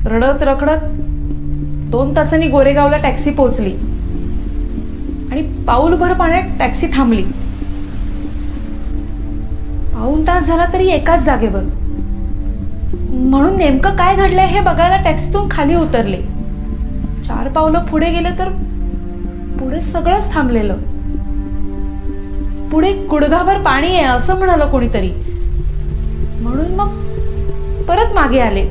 रडत रखडत 2 तासांनी गोरेगावला टॅक्सी पोहोचली आणि पाऊलभर पाण्यात टॅक्सी थांबली. पाऊण तास झाला तरी एकाच जागेवर. म्हणून नेमकं काय घडलंय हे बघायला टॅक्सीतून खाली उतरले. 4 पावलं पुढे गेले तर पुढे सगळंच थांबलेलं. पुढे गुडघाभर पाणी आहे असं म्हणालं कोणीतरी. म्हणून मग परत मागे आले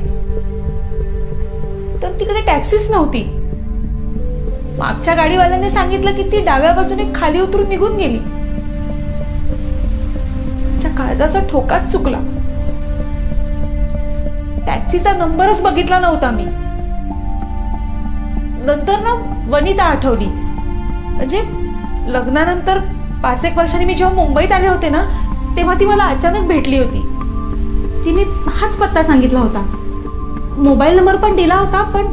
तर तिकडे टॅक्सीच नव्हती. मागच्या गाडीवाल्याने सांगितलं की ती डाव्या बाजूने खाली उतरून निघून गेली. त्याच्या काळजाचा ठोकाच चुकला. टॅक्सीचा नंबरच बघितला नव्हता मी. नंतर ना वनिता आठवली. म्हणजे लग्नानंतर 5-1 वर्षांनी मी जेव्हा मुंबईत आले होते ना तेव्हा ती मला अचानक भेटली होती. तिने हाच पत्ता सांगितला होता. मोबाईल नंबर पण दिला होता पण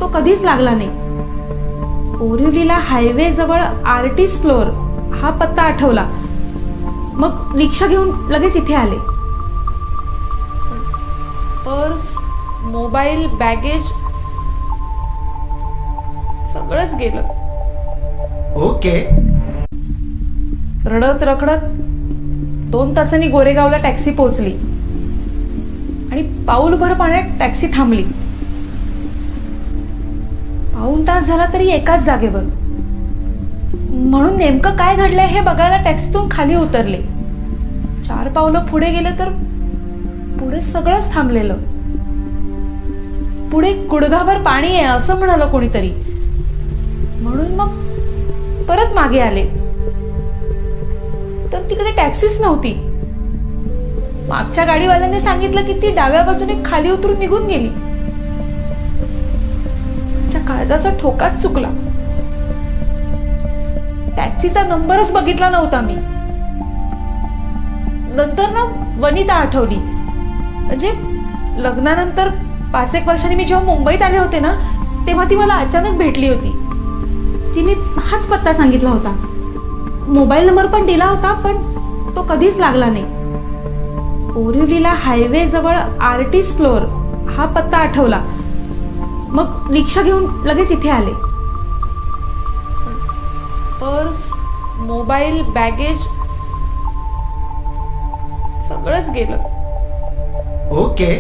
तो कधीच लागला नाही. बोरिवलीला हायवे जवळ आर्टिस्ट फ्लोअर हा पत्ता आठवला. मग रिक्षा घेऊन लगेच इथे आले. पर्स, मोबाईल, बॅगेज सगळंच गेलं. ओके. रडत रखडत 2 तासांनी गोरेगावला टॅक्सी पोहोचली आणि पाऊलभर पाण्यात टॅक्सी थांबली. पाऊण तास झाला तरी एकाच जागेवर. म्हणून नेमकं काय घडलंय हे बघायला टॅक्सीतून खाली उतरले. 4 पावलं पुढे गेले तर पुढे सगळंच थांबलेलं. पुढे गुडघाभर पाणी आहे असं म्हणालं कोणीतरी. म्हणून मग परत मागे आले तर तिकडे टॅक्सीच नव्हती. मागच्या गाडीवाल्याने सांगितलं की ती डाव्या बाजूने खाली उतरून निघून गेली. त्याच्या काळजाचा ठोकाच चुकला. टॅक्सीचा नंबरच बघितला नव्हता मी. नंतर ना वनिता आठवली. म्हणजे लग्नानंतर 5-1 वर्षांनी मी जेव्हा मुंबईत आले होते ना तेव्हा ती मला अचानक भेटली होती. तिने हाच पत्ता सांगितला होता. मोबाईल नंबर पण दिला होता पण तो कधीच लागला नाही. बोरिवलीला हायवे जवळ आर्टिस्ट फ्लोअर हा पत्ता आठवला. मग रिक्षा घेऊन लगेच इथे आले. पर्स, मोबाईल, बॅगेज सगळंच गेलं. ओके.